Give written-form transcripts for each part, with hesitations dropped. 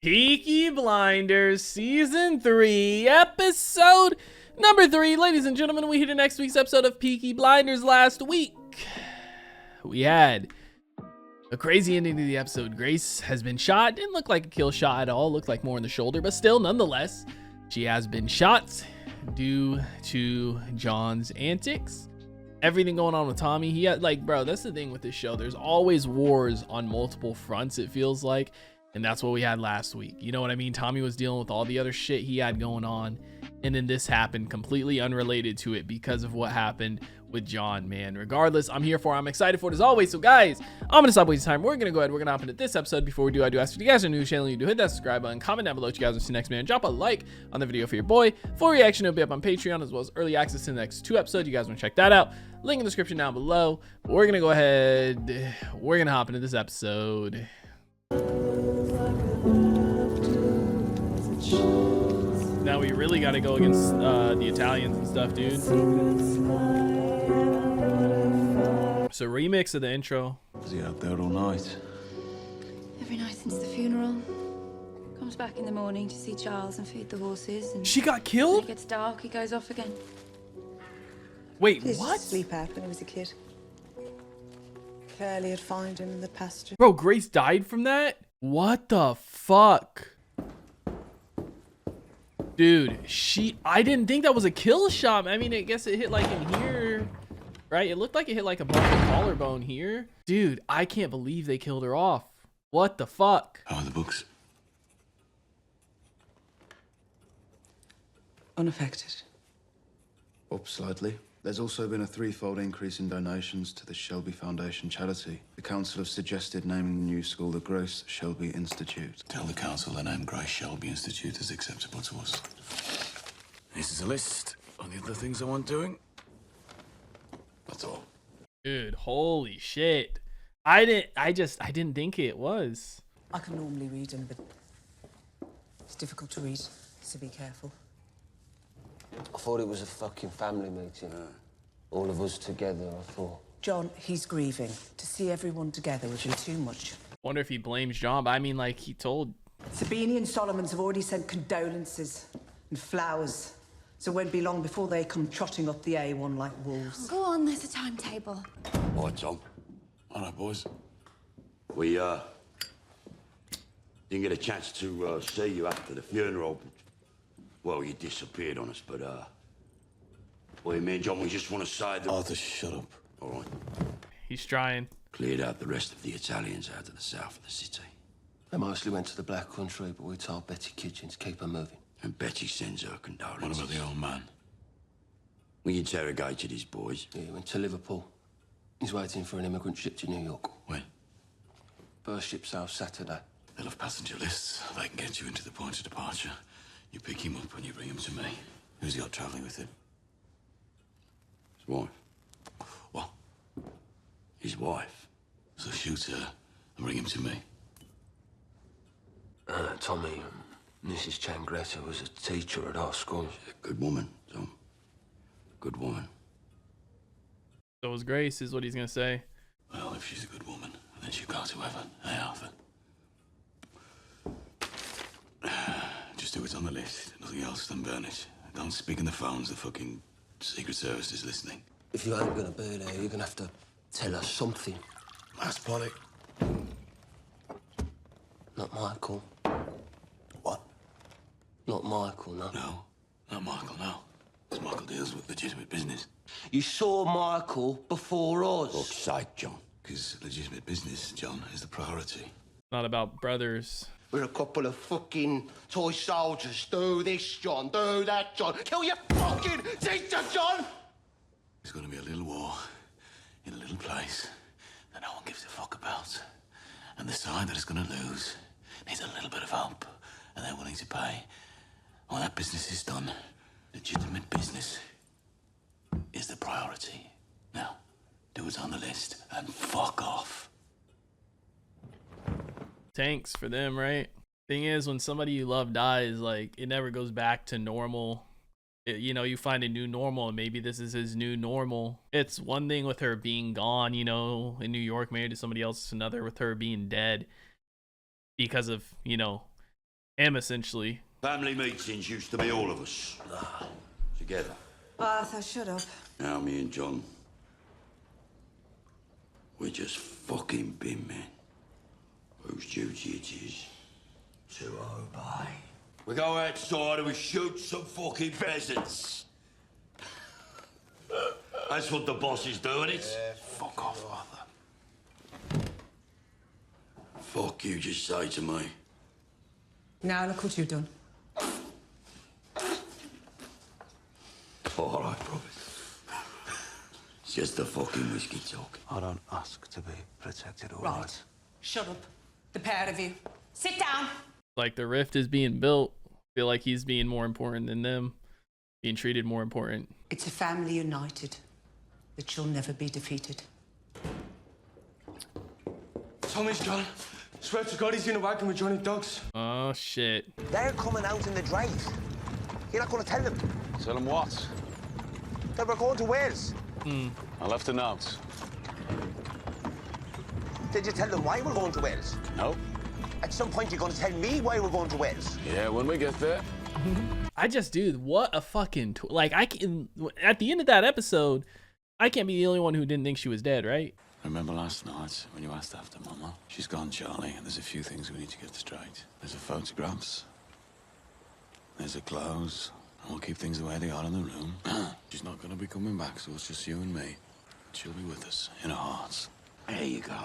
Peaky Blinders Season 3, Episode number 3. Ladies and gentlemen, we hit the next week's episode of Peaky Blinders. Last week, we had a crazy ending to the episode. Grace has been shot. Didn't look like a kill shot at all. Looked like more in the shoulder, but still, nonetheless, she has been shot due to John's antics. Everything going on with Tommy. He had, like, bro, that's the thing with this show. There's always wars on multiple fronts, it feels like. And that's what we had last week. You know what I mean? Tommy was dealing with all the other shit he had going on. And then this happened completely unrelated to it because of what happened with John, man. Regardless, I'm here for it. I'm excited for it as always. So guys, I'm going to stop wasting time. We're going to go ahead. We're going to hop into this episode. Before we do, I do ask if you guys are new to the channel, you do hit that subscribe button. Comment down below what you guys want to see next, man. Drop a like on the video for your boy. Full reaction will be up on Patreon, as well as early access to the next 2 episodes. You guys want to check that out. Link in the description down below. But we're going to go ahead. We're going to hop into this episode. Now we really got to go against the Italians and stuff, dude. It's a remix of the intro. Was he out there all night? Every night since the funeral. Comes back in the morning to see Charles and feed the horses. And she got when killed? it gets dark, he goes off again. Wait, He used what? to sleep out when he was a kid. Curly would find him in the pasture. Bro, Grace died from that? What the fuck? Dude, I didn't think that was a kill shot. I mean, I guess it hit like in here, right? It looked like it hit like above the collarbone here. Dude, I can't believe they killed her off. What the fuck? How are the books? Unaffected. Up slightly. There's also been a 3-fold increase in donations to the Shelby Foundation charity. The council have suggested naming the new school the Grace Shelby Institute. Tell the council the name Grace Shelby Institute is acceptable to us. This is a list of the other things I want doing. That's all. Dude, holy shit. I didn't think it was. I can normally read him, but it's difficult to read, so be careful. I thought it was a fucking family meeting. All of us together, I thought. John, he's grieving. To see everyone together would be too much. Wonder if he blames John, but I mean, like, he told. Sabini and Solomons have already sent condolences and flowers, so it won't be long before they come trotting up the A1 like wolves. Go on, there's a timetable. All right, Tom. All right, boys. We didn't get a chance to see you after the funeral. Well, you disappeared on us, but well, me and John, we just want to say that. Arthur, shut up. All right. He's trying. Cleared out the rest of the Italians out of the south of the city. They mostly went to the Black Country, but we told Betty Kitchen to keep her moving. And Betty sends her condolences. What about the old man? We interrogated his boys. Yeah, he went to Liverpool. He's waiting for an immigrant ship to New York. When? First ship sails Saturday. They'll have passenger lists. They can get you into the point of departure. You pick him up and you bring him to me. Who's he got travelling with him? His wife. What? His wife. So shoot her and bring him to me. Tommy, Mrs. Changretta was a teacher at our school. Good woman, Tom. Good woman. So was Grace, is what he's gonna say. Well, if she's a good woman, then she'll go to heaven. Hey, Arthur. Just do what's on the list. Nothing else, then burn it. Don't speak in the phones. The fucking Secret Service is listening. If you ain't gonna be there, you're gonna have to tell us something. Ask Polly. Not Michael. What? Not Michael, no. No, not Michael, no. Because Michael deals with legitimate business. You saw Michael before Fuck's us. sake, John. Because legitimate business, John, is the priority. Not about brothers. We're a couple of fucking toy soldiers. Do this, John. Do that, John. Kill your fucking sister, John! There's going to be a little war in a little place that no one gives a fuck about. And the side that is going to lose needs a little bit of hope. And they're willing to pay. When that business is done, legitimate business is the priority. Now, do what's on the list and fuck off. Tanks for them, right? Thing is, when somebody you love dies, like, it never goes back to normal. You know, you find a new normal, and maybe this is his new normal. It's one thing with her being gone, you know, in New York, married to somebody else. It's another with her being dead because of, you know, am essentially. Family meetings used to be all of us. Together. Arthur, shut up. Now me and John, we're just fucking bin men whose duty it is to obey. We go outside and we shoot some fucking peasants. That's what the bosses do, and it's... Fuck off, Arthur. Fuck you just say to me. Now look what you've done. All right, promise. It's just the fucking whiskey talk. I don't ask to be protected, all Right. right? Shut up. The pair of you. Sit down. Like the rift is being built. I feel like he's being more important than them. Being treated more important. It's a family united that shall never be defeated. Tommy's gone. Swear to God he's in a wagon with Johnny Dogs. Oh shit. They're coming out in the drive. You're not going to tell them Tell him what? that we're going to Wales. I left a note. Did you tell them why we're going to Wales? No? At some point, you're going to tell me why we're going to Wales. Yeah, when we get there. Dude, what a fucking like I can at the end of that episode, I can't be the only one who didn't think she was dead, right? Remember last night when you asked after Mama? She's gone, Charlie, and there's a few things we need to get straight. There's her photographs. There's her clothes. And we'll keep things the way they are in the room. She's not going to be coming back, so it's just you and me. She'll be with us, in our hearts. There you go.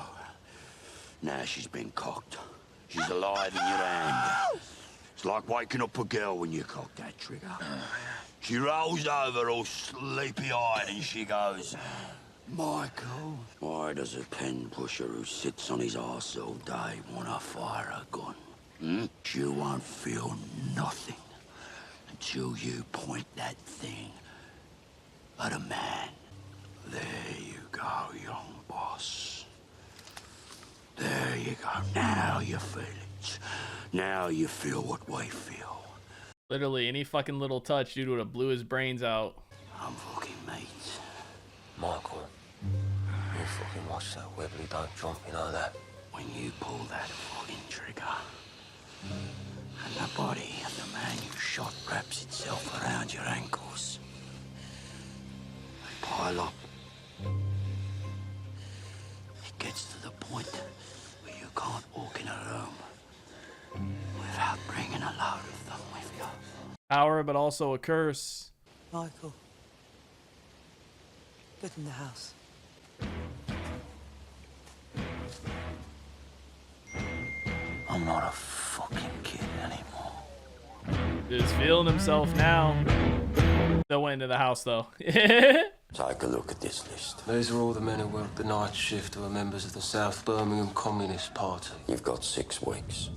Now she's been cocked. She's alive in your hand. It's like waking up a girl when you cock that trigger. She rolls over all sleepy-eyed and she goes, Michael, why does a pen pusher who sits on his arse all day want to fire a gun? You won't feel nothing until you point that thing at a man. There you go, young boss. There you go. Now you feel it. Now you feel what we feel. Literally any fucking little touch, dude would have blew his brains out. I'm fucking mate. Michael, you fucking watch that wibbly, don't jump, you know that? When you pull that fucking trigger, and the body of the man you shot wraps itself around your ankles, they pile up. It gets to the point where you can't walk in a room without bringing a load of them with you. Power, but also a curse. Michael, get in the house. I'm not a fucking kid anymore. Just feeling himself now. Still went into the house though. Take a look at this list. These are all the men who worked the night shift who are members of the South Birmingham Communist Party. You've got 6 weeks.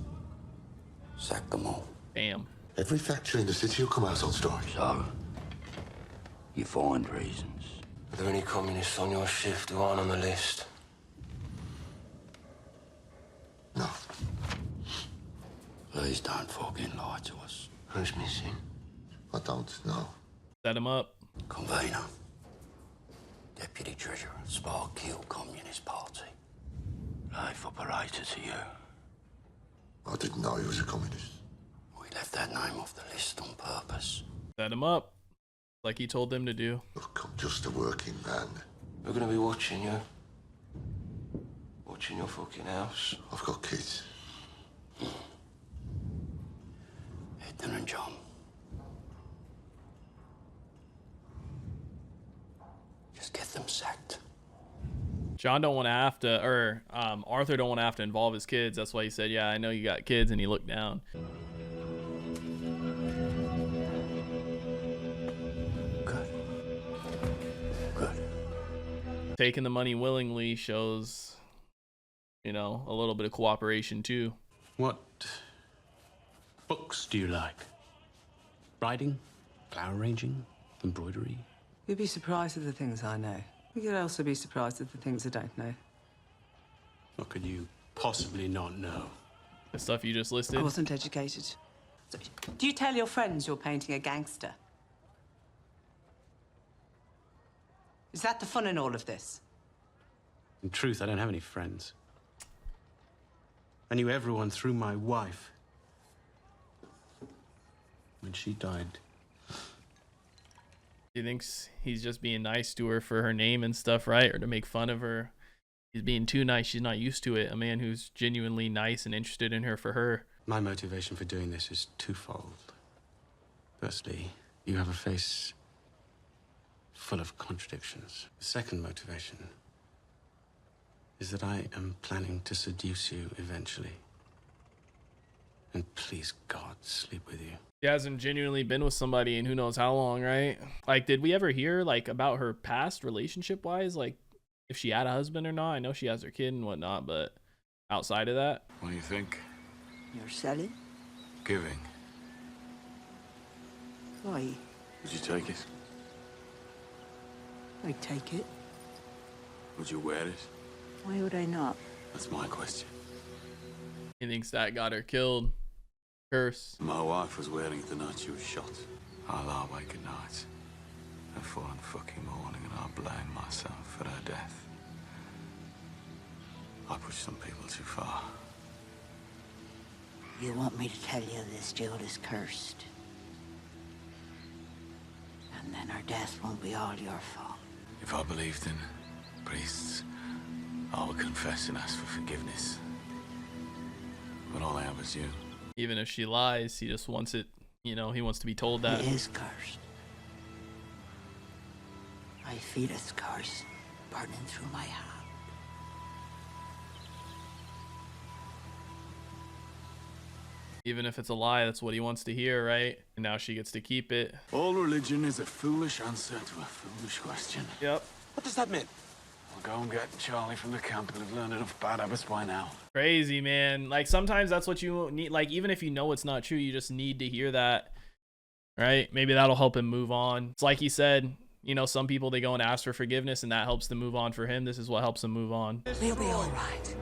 Sack them all. Damn. Every factory in the city will come out on strike. So, you find reasons. Are there any communists on your shift who aren't on the list? No. Please don't fucking lie to us. Who's missing? I don't know. Set him up. Convener. Deputy Treasurer, Spark Hill Communist Party. Life operator to you. I didn't know he was a communist. We left that name off the list on purpose. Set him up. Like he told them to do. Look, I'm just a working man. We're gonna be watching you. Watching your fucking house. I've got kids. Ethan and John. Just get them sacked. John don't want to have to, or Arthur don't want to have to involve his kids. That's why he said, yeah, I know you got kids, and he looked down. Good. Good. Taking the money willingly shows, you know, a little bit of cooperation too. What books do you like? Writing? Flower arranging? Embroidery? You'd be surprised at the things I know. You could also be surprised at the things I don't know. What could you possibly not know? The stuff you just listed. I wasn't educated. So, do you tell your friends you're painting a gangster? Is that the fun in all of this? In truth, I don't have any friends. I knew everyone through my wife. when she died. He thinks he's just being nice to her for her name and stuff, right? Or to make fun of her. He's being too nice. She's not used to it. A man who's genuinely nice and interested in her for her. My motivation for doing this is twofold. Firstly, you have a face full of contradictions. The second motivation is that I am planning to seduce you eventually. And please, God, sleep with you. She hasn't genuinely been with somebody in who knows how long, right? Like, did we ever hear, like, about her past relationship-wise? Like, if she had a husband or not? I know she has her kid and whatnot, but outside of that? What do you think? You're selling? Giving. Why? Would you take it? I'd take it. Would you wear it? Why would I not? That's my question. He thinks that got her killed. Curse. My wife was wearing it the night she was shot. I lie awake at night at 4 in the fucking morning and I blame myself for her death. I push some people too far. You want me to tell you this jewel is cursed? And then her death won't be all your fault. If I believed in priests, I would confess and ask for forgiveness. But all I have is you. Even if she lies, he just wants it, you know, he wants to be told that. It is cursed. I feel its curse burning through my heart. Even if it's a lie, that's what he wants to hear, right? And now she gets to keep it. All religion is a foolish answer to a foolish question. Yep. What does that mean? I'll go and get Charlie from the camp. He'll have learned enough bad habits by now. Crazy, man. Like, sometimes that's what you need. Like, even if you know it's not true, you just need to hear that, right? Maybe that'll help him move on. It's like he said, you know, some people, they go and ask for forgiveness and that helps them move on. For him, this is what helps him move on. We'll be all right.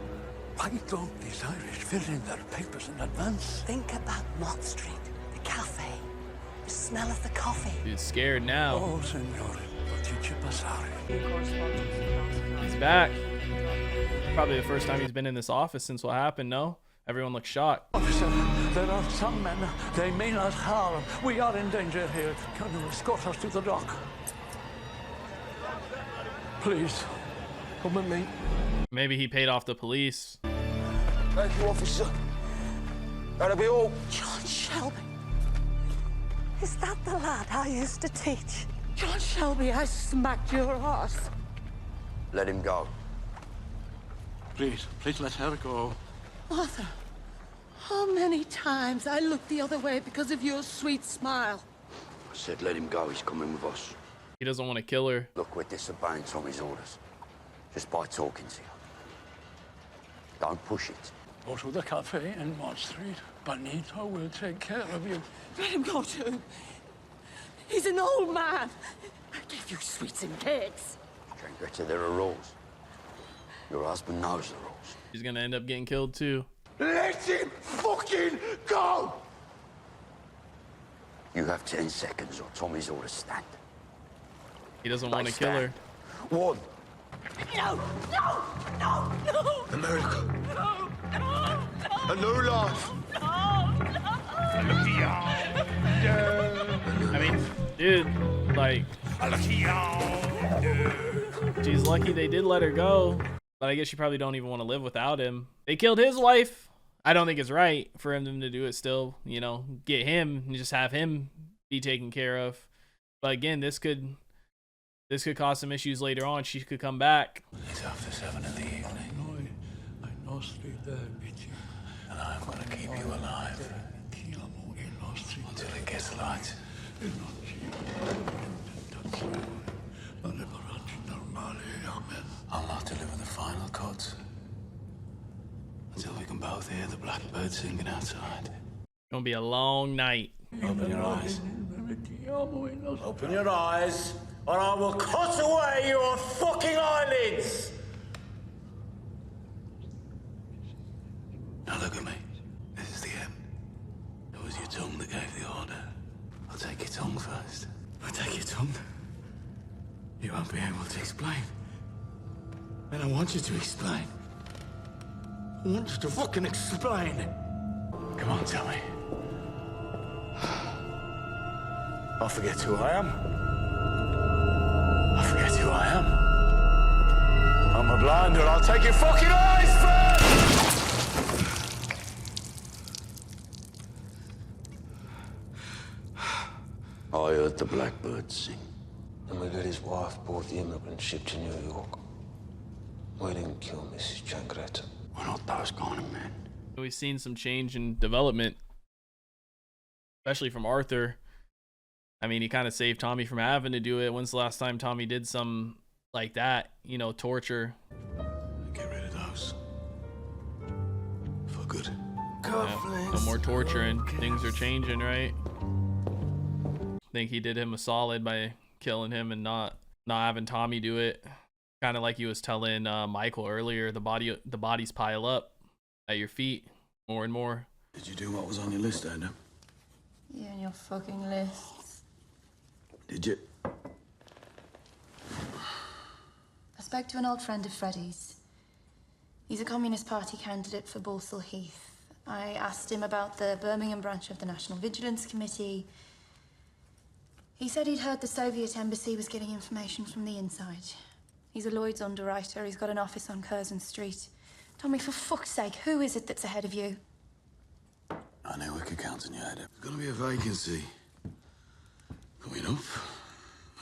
Why don't these Irish fill in their papers in advance? Think about Mott Street, the cafe, the smell of the coffee. Dude's scared now. Oh, signore, potici passare. He's back. Probably the first time he's been in this office since what happened, no? Everyone looks shocked. Officer, there are some men. They may not harm. We are in danger here. Can you escort us to the dock? Please, come with me. Maybe he paid off the police. Thank you, officer. That'll be all. John Shelby. Is that the lad I used to teach? John Shelby, I smacked your ass. Let him go. Please let her go. Arthur, how many times I looked the other way because of your sweet smile? I said let him go. He's coming with us. He doesn't want to kill her. Look, we're disobeying Tommy's orders. Just by talking to you. Don't push it. Go to the cafe in Mott Street. Benito will take care of you. Let him go too. He's an old man. I gave you sweets and cakes. Changretta, there are rules. Your husband knows the rules. He's gonna end up getting killed too. Let him fucking go! You have 10 seconds or Tommy's orders stand. He doesn't want to kill her. 1. No, no, no, no. A miracle. No, no, no. A new life. No, no. I mean, dude, like, she's lucky they did let her go. But I guess you probably don't even want to live without him. They killed his wife. I don't think it's right for him to do it still. You know, get him and just have him be taken care of. But again, this could cause some issues later on. She could come back. It's after 7 in the evening. I know sleep there, Peaky. And I'm gonna keep you alive until it gets light. I'll not deliver the final cut until we can both hear the blackbird singing outside. Gonna be a long night. Open your eyes. Open your eyes, or I will cut away your fucking eyelids! Now look at me. This is the end. It was your tongue that gave the order. I'll take your tongue first. I'll take your tongue. You won't be able to explain. And I want you to explain. I want you to fucking explain. Come on, tell me. I forget who I am. I forget who I am. I'm a blinder. I'll take your fucking eyes first! I heard the blackbirds sing. And we got his wife aboard the immigrant ship to New York. We didn't kill Mrs. Changretta. We're not those kind of men. We've seen some change in development, especially from Arthur. I mean, he kind of saved Tommy from having to do it. When's the last time Tommy did something like that? You know, torture. Get rid of those. For good. Yeah, no more torturing. Things are changing, right? I think he did him a solid by killing him and not having Tommy do it. Kind of like he was telling Michael earlier, the bodies pile up at your feet more and more. Did you do what was on your list, Adam? Yeah, and your fucking lists. Did you? I spoke to an old friend of Freddie's. He's a Communist Party candidate for Balsall Heath. I asked him about the Birmingham branch of the National Vigilance Committee. He said he'd heard the Soviet embassy was getting information from the inside. He's a Lloyd's underwriter. He's got an office on Curzon Street. Tommy, for fuck's sake, who is it that's ahead of you? I know we could count on you, Adam. There's gonna be a vacancy coming up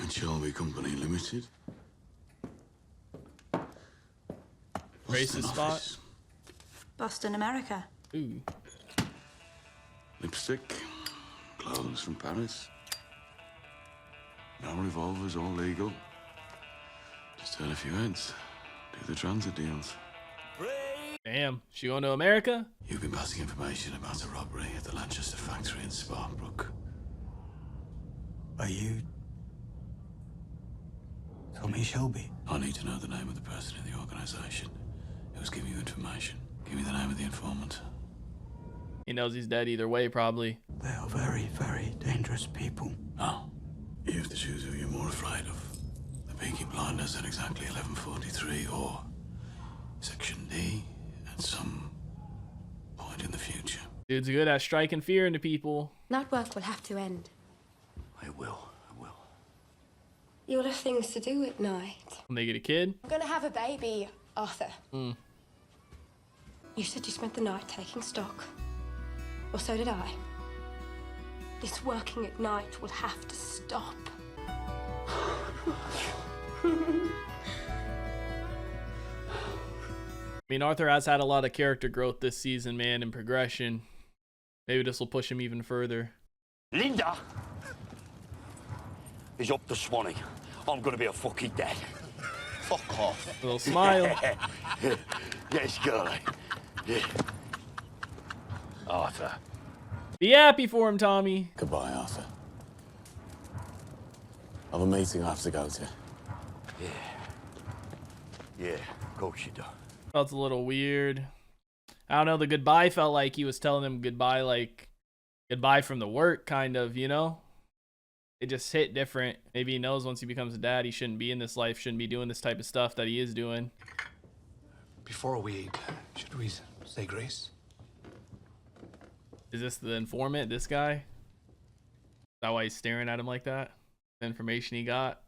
at Shelby Company Limited. Racist spot. Boston, America. Ooh. Lipstick, clothes from Paris. No revolvers, all legal. Just turn a few heads. Do the transit deals. Damn, she going to America? You've been passing information about a robbery at the Lanchester factory in Sparkbrook. Are you Tommy Shelby? I need to know the name of the person in the organisation who was giving you information. Give me the name of the informant. He knows he's dead either way, probably. They are very, very dangerous people. Oh, you have to choose who you're more afraid of. The Peaky Blinders at exactly 11:43 or Section D at some point in the future. Dude's good at striking fear into people. That work will have to end. It will. You'll have things to do at night. When they get a kid? I'm gonna have a baby, Arthur. Hmm. You said you spent the night taking stock. Well, so did I. This working at night will have to stop. I mean, Arthur has had a lot of character growth this season, man, and progression. Maybe this will push him even further. Linda is up to Swanee. I'm gonna be a fucking dad. Fuck off. A little smile. Yes, girlie. Yeah. Arthur. Be happy for him, Tommy. Goodbye, Arthur. I have a meeting I have to go to. Yeah, of course you do. Felt a little weird. I don't know, the goodbye felt like he was telling him goodbye, like goodbye from the work, kind of, you know? It just hit different. Maybe he knows once he becomes a dad, he shouldn't be in this life, shouldn't be doing this type of stuff that he is doing. Before we eat, should we say grace? Is this the informant, this guy? Is that why he's staring at him like that? The information he got?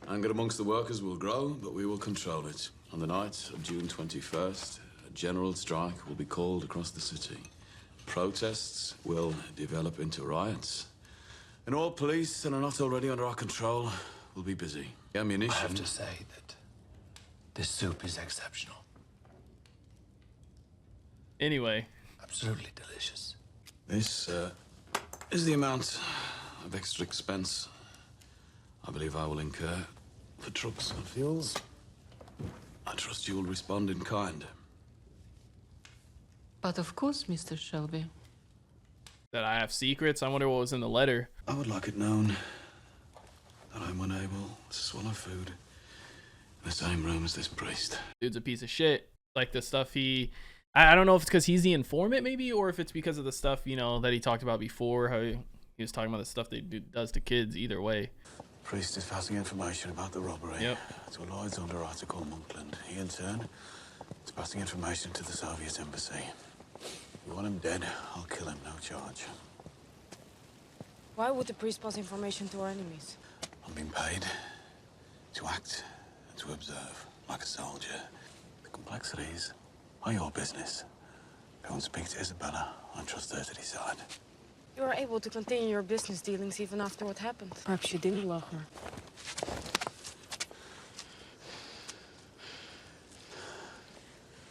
Anger amongst the workers will grow, but we will control it. On the night of June 21st, a general strike will be called across the city. Protests will develop into riots. And all police that are not already under our control will be busy. Ammunition. I have to say that this soup is exceptional. Anyway. Absolutely delicious. This is the amount of extra expense I believe I will incur for trucks and fuels. I trust you will respond in kind. But of course, Mr. Shelby. That I have secrets? I wonder what was in the letter. I would like it known that I'm unable to swallow food in the same room as this priest. Dude's a piece of shit. Like the stuff I don't know if it's because he's the informant maybe, or if it's because of the stuff, you know, that he talked about before, how he was talking about the stuff that he does to kids. Either way. Priest is passing information about the robbery to a Lloyd's underwriter called Monkland. He, in turn, is passing information to the Soviet embassy. You want him dead, I'll kill him, no charge. Why would the priest pass information to our enemies? I'm being paid to act and to observe like a soldier. The complexities are your business. Go and speak to Isabella. I trust her to decide. You were able to continue your business dealings even after what happened. Perhaps you didn't love her.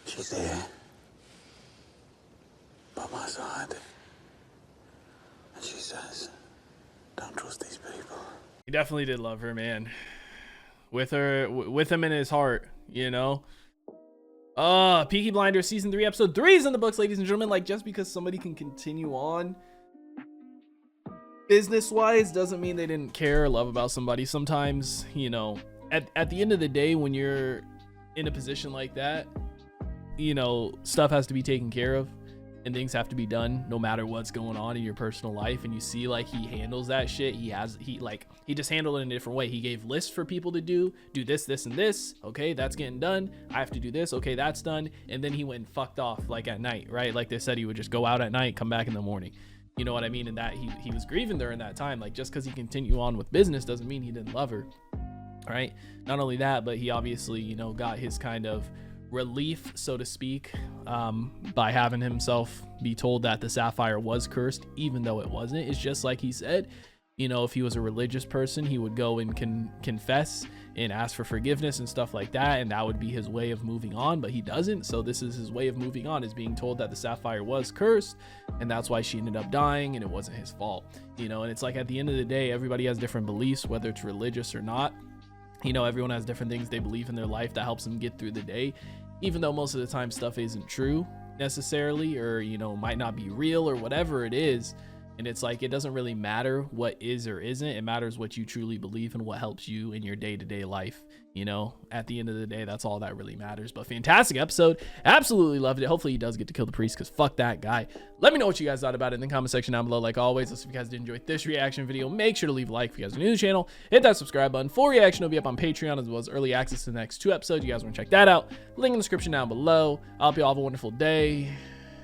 She's here, by my side. And she says, don't trust these people. He definitely did love her, man. With her, with him in his heart, you know? Peaky Blinders season 3 episode 3 is in the books, ladies and gentlemen. Like, just because somebody can continue on business-wise doesn't mean they didn't care or love about somebody. Sometimes, you know, at the end of the day, when you're in a position like that, you know, stuff has to be taken care of and things have to be done no matter what's going on in your personal life. And you see, like, he handles that shit. He just handled it in a different way. He gave lists for people to do this, this, and this. Okay, that's getting done. I have to do this. Okay, that's done. And then he went and fucked off, like, at night, right? Like they said, he would just go out at night, come back in the morning. You know what I mean? And that he was grieving during that time. Like, just because he continued on with business doesn't mean he didn't love her, right? Not only that, but he obviously, you know, got his kind of relief, so to speak, by having himself be told that the sapphire was cursed, even though it wasn't. It's just like he said, you know, if he was a religious person, he would go and confess and ask for forgiveness and stuff like that, and that would be his way of moving on, but he doesn't. So this is his way of moving on, is being told that the sapphire was cursed, and that's why she ended up dying, and it wasn't his fault, you know. And it's like, at the end of the day, everybody has different beliefs, whether it's religious or not. You know, everyone has different things they believe in their life that helps them get through the day, even though most of the time stuff isn't true necessarily, or, you know, might not be real or whatever it is. And it's like, it doesn't really matter what is or isn't. It matters what you truly believe and what helps you in your day-to-day life. You know, at the end of the day, that's all that really matters. But fantastic episode. Absolutely loved it. Hopefully he does get to kill the priest, because fuck that guy. Let me know what you guys thought about it in the comment section down below. Like always, if you guys did enjoy this reaction video, make sure to leave a like. If you guys are new to the channel, hit that subscribe button. Full reaction will be up on Patreon, as well as early access to the next 2 episodes. You guys want to check that out, link in the description down below. I hope you all have a wonderful day,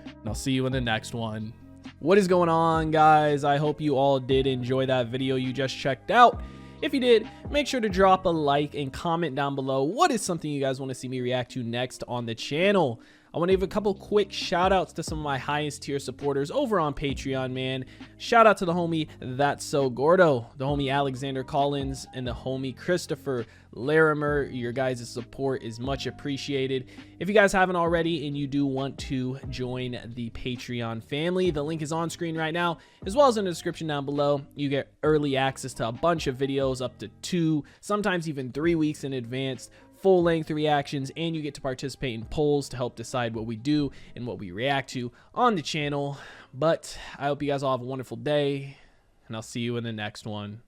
and I'll see you in the next one. What is going on, guys? I hope you all did enjoy that video you just checked out. If you did, make sure to drop a like and comment down below what is something you guys want to see me react to next on the channel. I want to give a couple quick shout outs to some of my highest tier supporters over on Patreon, man. Shout out to the homie That's So Gordo, the homie Alexander Collins, and the homie Christopher Larimer. Your guys' support is much appreciated. If you guys haven't already and you do want to join the Patreon family, the link is on screen right now, as well as in the description down below. You get early access to a bunch of videos, up to 2, sometimes even 3 weeks in advance, full-length reactions, and you get to participate in polls to help decide what we do and what we react to on the channel. But I hope you guys all have a wonderful day, and I'll see you in the next one.